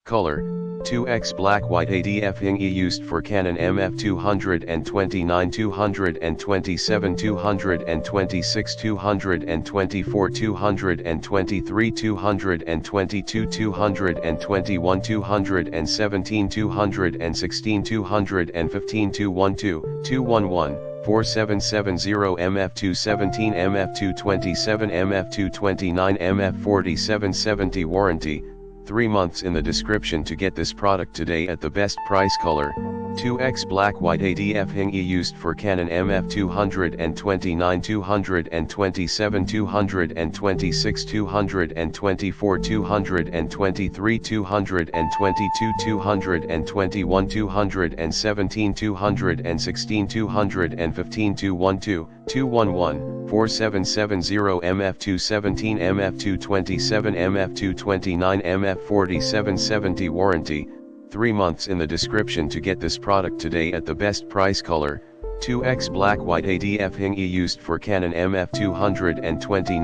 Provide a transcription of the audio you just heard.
Color, 2x black white ADF Hinge used for Canon MF 229 227 226 224 223 222 221 217 216 215 212 211 4770 MF 217 MF 227 MF 229 MF 4770 Warranty, 3 months in the description to get this product today at the best price. Color, 2x black white ADF Hinge used for Canon MF 229 227 226 224 223 222 221 217 216 215 212 211 4770 MF 217 MF 227 MF 229 MF 4770 Warranty, 3 months in the description to get this product today at the best price. Color, 2x black white ADF Hinge used for Canon MF 229